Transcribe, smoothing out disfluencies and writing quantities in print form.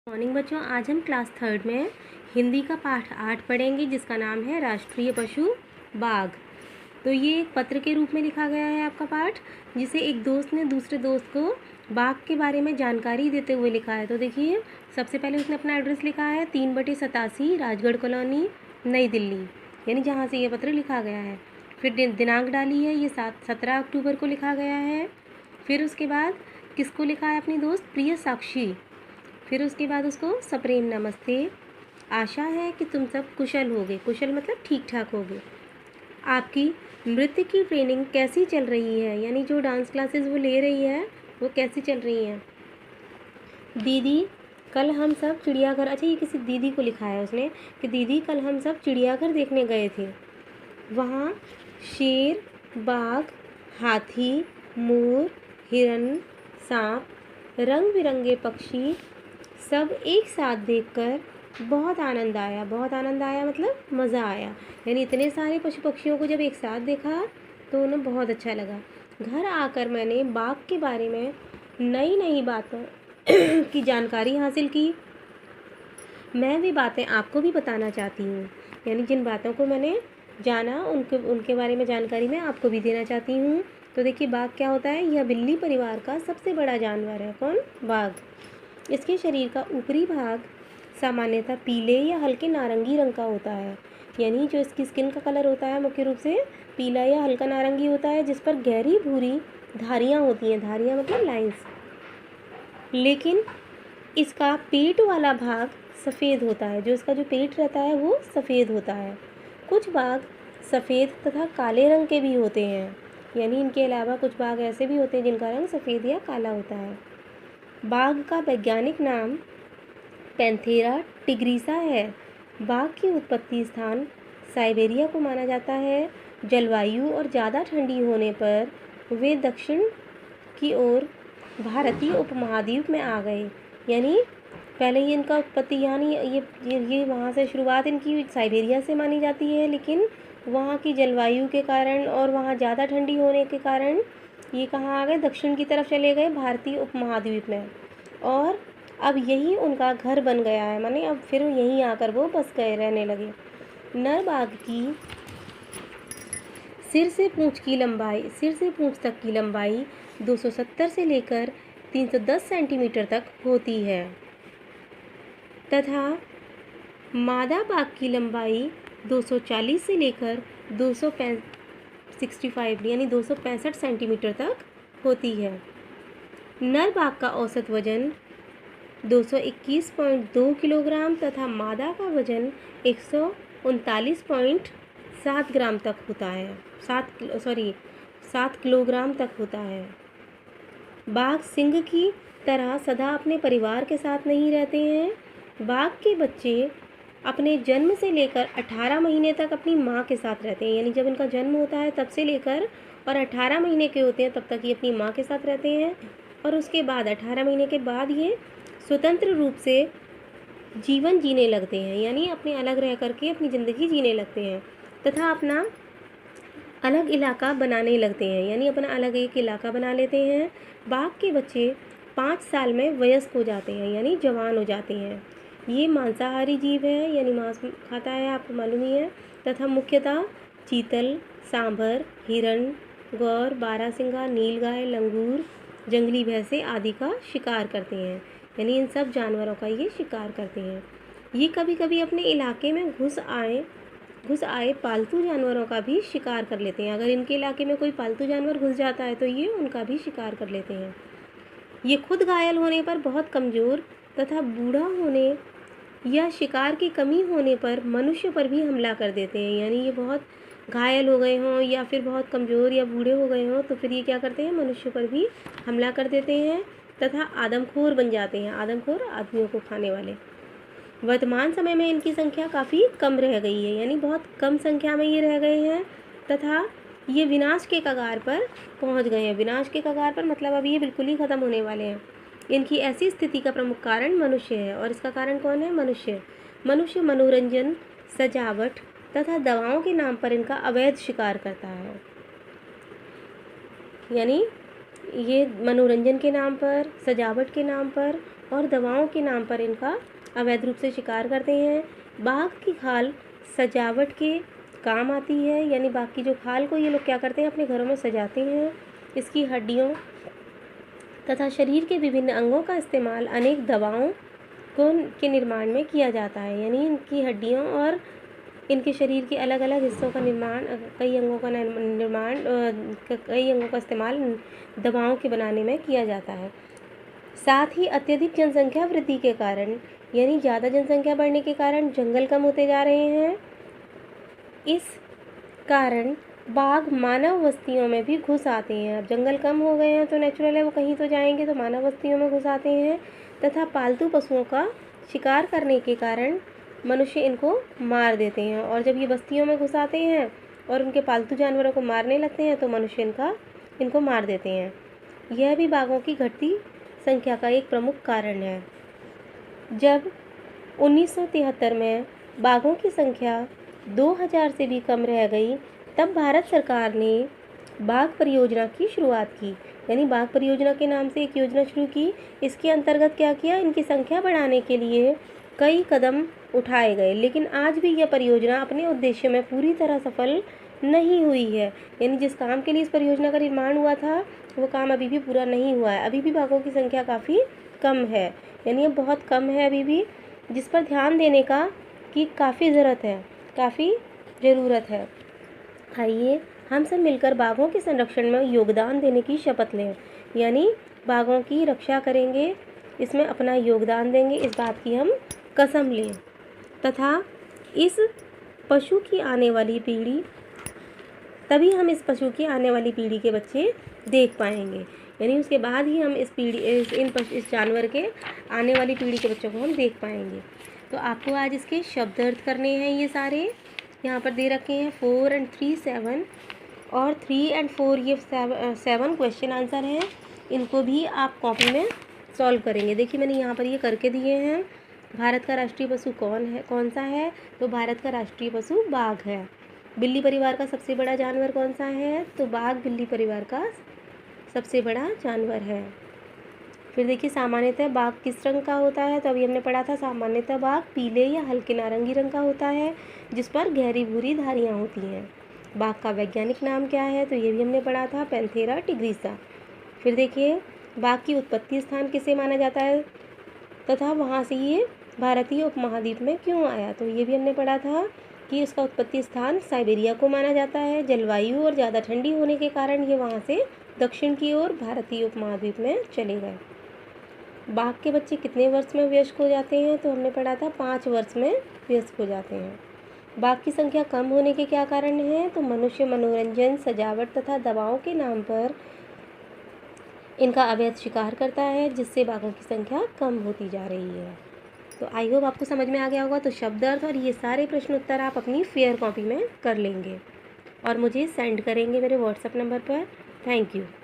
Morning बच्चों, आज हम क्लास थर्ड में हिंदी का पाठ 8 पढ़ेंगे जिसका नाम है राष्ट्रीय पशु बाघ। तो ये एक पत्र के रूप में लिखा गया है आपका पाठ, जिसे एक दोस्त ने दूसरे दोस्त को बाघ के बारे में जानकारी देते हुए लिखा है। तो देखिए, सबसे पहले उसने अपना एड्रेस लिखा है 3/87 राजगढ़ कॉलोनी, नई दिल्ली, यानी जहाँ से ये पत्र लिखा गया है। फिर दिनांक डाली है, ये 17 अक्टूबर को लिखा गया है। फिर उसके बाद किसको लिखा है? अपनी दोस्त प्रिय साक्षी। फिर उसके बाद उसको सप्रेम नमस्ते, आशा है कि तुम सब कुशल होगे। कुशल मतलब ठीक ठाक होगे। आपकी नृत्य की ट्रेनिंग कैसी चल रही है, यानी जो डांस क्लासेस वो ले रही है वो कैसी चल रही हैं। दीदी कल हम सब चिड़ियाघर, अच्छा ये किसी दीदी को लिखा है उसने कि दीदी कल हम सब चिड़ियाघर देखने गए थे। वहाँ शेर, बाघ, हाथी, मोर, हिरन, सांप, रंग बिरंगे पक्षी सब एक साथ देखकर बहुत आनंद आया। बहुत आनंद आया मतलब मज़ा आया, यानी इतने सारे पशु पक्षियों को जब एक साथ देखा तो उन्हें बहुत अच्छा लगा। घर आकर मैंने बाघ के बारे में नई नई बातों की जानकारी हासिल की। मैं वे बातें आपको भी बताना चाहती हूँ, यानी जिन बातों को मैंने जाना उनके बारे में जानकारी मैं आपको भी देना चाहती हूँ। तो देखिए, बाघ क्या होता है? यह बिल्ली परिवार का सबसे बड़ा जानवर है। कौन? बाघ। इसके शरीर का ऊपरी भाग सामान्यतः पीले या हल्के नारंगी रंग का होता है, यानी जो इसकी स्किन का कलर होता है मुख्य रूप से पीला या हल्का नारंगी होता है, जिस पर गहरी भूरी धारियाँ होती हैं। धारियाँ मतलब लाइंस। लेकिन इसका पेट वाला भाग सफ़ेद होता है। जो इसका जो पेट रहता है वो सफ़ेद होता है। कुछ बाघ सफ़ेद तथा काले रंग के भी होते हैं, यानी इनके अलावा कुछ बाघ ऐसे भी होते हैं जिनका रंग सफ़ेद या काला होता है। बाघ का वैज्ञानिक नाम पैंथेरा टिग्रिसा है। बाघ की उत्पत्ति स्थान साइबेरिया को माना जाता है। जलवायु और ज़्यादा ठंडी होने पर वे दक्षिण की ओर भारतीय उपमहाद्वीप में आ गए, यानी पहले ही इनका उत्पत्ति यानी ये वहाँ से शुरुआत इनकी साइबेरिया से मानी जाती है, लेकिन वहाँ की जलवायु के कारण और वहाँ ज़्यादा ठंडी होने के कारण ये कहाँ आ गए? दक्षिण की तरफ चले गए, भारतीय उपमहाद्वीप में। और अब यही उनका घर बन गया है, माने अब फिर यहीं आकर वो बस गए, रहने लगे। नर बाघ की सिर से पूंछ तक की लंबाई 270 से लेकर 310 सेंटीमीटर तक होती है, तथा मादा बाघ की लंबाई 240 से लेकर 265 यानी 265 सेंटीमीटर तक होती है। नर बाघ का औसत वजन 221.2 किलोग्राम तथा मादा का वजन 139.7 ग्राम तक होता है। 7 किलोग्राम तक होता है। बाघ सिंह की तरह सदा अपने परिवार के साथ नहीं रहते हैं। बाघ के बच्चे अपने जन्म से लेकर 18 महीने तक अपनी माँ के साथ रहते हैं, यानी जब इनका जन्म होता है तब से लेकर और 18 महीने के होते हैं तब तक ये अपनी माँ के साथ रहते हैं। और उसके बाद 18 महीने के बाद ये स्वतंत्र रूप से जीवन जीने लगते हैं, यानी अपने अलग रह करके अपनी ज़िंदगी जीने लगते हैं तथा अपना अलग इलाका बनाने लगते हैं, यानी अपना अलग एक इलाका बना लेते हैं। बाघ के बच्चे 5 साल में वयस्क हो जाते हैं, यानी जवान हो जाते हैं। ये मांसाहारी जीव है, यानी मांस खाता है, आपको मालूम ही है, तथा मुख्यतः चीतल, सांभर, हिरण, गौर, बारहसिंगा, नीलगाय, लंगूर, जंगली भैंसे आदि का शिकार करते हैं, यानी इन सब जानवरों का ये शिकार करते हैं। ये कभी कभी अपने इलाके में घुस आए पालतू जानवरों का भी शिकार कर लेते हैं। अगर इनके इलाके में कोई पालतू जानवर घुस जाता है तो ये उनका भी शिकार कर लेते हैं। ये खुद घायल होने पर बहुत कमज़ोर तथा बूढ़ा होने या शिकार की कमी होने पर मनुष्य पर भी हमला कर देते हैं, यानी ये बहुत घायल हो गए हों या फिर बहुत कमज़ोर या बूढ़े हो गए हों तो फिर ये क्या करते हैं? मनुष्य पर भी हमला कर देते हैं तथा आदमखोर बन जाते हैं। आदमखोर, आदमियों को खाने वाले। वर्तमान समय में इनकी संख्या काफ़ी कम रह गई है, यानी बहुत कम संख्या में ये रह गए हैं तथा ये विनाश के कगार पर पहुंच गए हैं। विनाश के कगार पर मतलब अब ये बिल्कुल ही ख़त्म होने वाले हैं। इनकी ऐसी स्थिति का प्रमुख कारण मनुष्य है, और इसका कारण कौन है? मनुष्य मनोरंजन, सजावट तथा दवाओं के नाम पर इनका अवैध शिकार करता है, यानी ये मनोरंजन के नाम पर, सजावट के नाम पर और दवाओं के नाम पर इनका अवैध रूप से शिकार करते हैं। बाघ की खाल सजावट के काम आती है, यानी बाघ की जो खाल को ये लोग क्या करते हैं, अपने घरों में सजाते हैं। इसकी हड्डियों तथा शरीर के विभिन्न अंगों का इस्तेमाल अनेक दवाओं के निर्माण में किया जाता है, यानी इनकी हड्डियों और इनके शरीर के अलग अलग हिस्सों का निर्माण, कई अंगों का इस्तेमाल दवाओं के बनाने में किया जाता है। साथ ही अत्यधिक जनसंख्या वृद्धि के कारण, यानी ज़्यादा जनसंख्या बढ़ने के कारण जंगल कम होते जा रहे हैं। इस कारण बाघ मानव बस्तियों में भी घुस आते हैं। अब जंगल कम हो गए हैं तो नेचुरल है वो कहीं तो जाएंगे, तो मानव बस्तियों में घुस आते हैं तथा पालतू पशुओं का शिकार करने के कारण मनुष्य इनको मार देते हैं। और जब ये बस्तियों में घुस आते हैं और उनके पालतू जानवरों को मारने लगते हैं तो मनुष्य इनको मार देते हैं। यह भी बाघों की घटती संख्या का एक प्रमुख कारण है। जब 1973 में बाघों की संख्या 2000 से भी कम रह गई, तब भारत सरकार ने बाघ परियोजना की शुरुआत की, यानी बाघ परियोजना के नाम से एक योजना शुरू की। इसके अंतर्गत क्या किया, इनकी संख्या बढ़ाने के लिए कई कदम उठाए गए, लेकिन आज भी यह परियोजना अपने उद्देश्य में पूरी तरह सफल नहीं हुई है। यानी जिस काम के लिए इस परियोजना का निर्माण हुआ था वो काम अभी भी पूरा नहीं हुआ है। अभी भी बाघों की संख्या काफ़ी कम है, यानी ये बहुत कम है अभी भी, जिस पर ध्यान देने का की काफ़ी ज़रूरत है। आइए हम सब मिलकर बाघों के संरक्षण में योगदान देने की शपथ लें, यानी बाघों की रक्षा करेंगे, इसमें अपना योगदान देंगे, इस बात की हम कसम लें तथा इस पशु की आने वाली पीढ़ी, तभी हम इस पशु की आने वाली पीढ़ी के बच्चे देख पाएंगे, यानी उसके बाद ही हम इस जानवर के आने वाली पीढ़ी के बच्चों को हम देख पाएंगे। तो आपको आज इसके शब्द अर्थ करने हैं, ये सारे यहाँ पर दे रखे हैं 4 और 3 7 और 3 और 4 ये 7 क्वेश्चन आंसर हैं। इनको भी आप कॉपी में सॉल्व करेंगे। देखिए मैंने यहाँ पर ये करके दिए हैं। भारत का राष्ट्रीय पशु कौन सा है, तो भारत का राष्ट्रीय पशु बाघ है। बिल्ली परिवार का सबसे बड़ा जानवर कौन सा है, तो बाघ बिल्ली परिवार का सबसे बड़ा जानवर है। फिर देखिए सामान्यतः बाघ किस रंग का होता है, तो अभी हमने पढ़ा था सामान्यतः बाघ पीले या हल्के नारंगी रंग का होता है, जिस पर गहरी भूरी धारियाँ होती हैं। बाघ का वैज्ञानिक नाम क्या है, तो ये भी हमने पढ़ा था पैंथेरा टिग्रिसा। फिर देखिए बाघ की उत्पत्ति स्थान किसे माना जाता है तथा वहाँ से ये भारतीय उपमहाद्वीप में क्यों आया, तो ये भी हमने पढ़ा था कि इसका उत्पत्ति स्थान साइबेरिया को माना जाता है। जलवायु और ज़्यादा ठंडी होने के कारण ये वहाँ से दक्षिण की ओर भारतीय उपमहाद्वीप में चले गए। बाघ के बच्चे कितने वर्ष में वयस्क हो जाते हैं, तो हमने पढ़ा था 5 वर्ष में वयस्क हो जाते हैं। बाघ की संख्या कम होने के क्या कारण हैं, तो मनुष्य मनोरंजन, सजावट तथा दवाओं के नाम पर इनका अवैध शिकार करता है, जिससे बाघों की संख्या कम होती जा रही है। तो आई होप आपको समझ में आ गया होगा। तो शब्द अर्थ और ये सारे प्रश्न उत्तर आप अपनी फेयर कॉपी में कर लेंगे और मुझे सेंड करेंगे मेरे व्हाट्सएप नंबर पर। Thank you.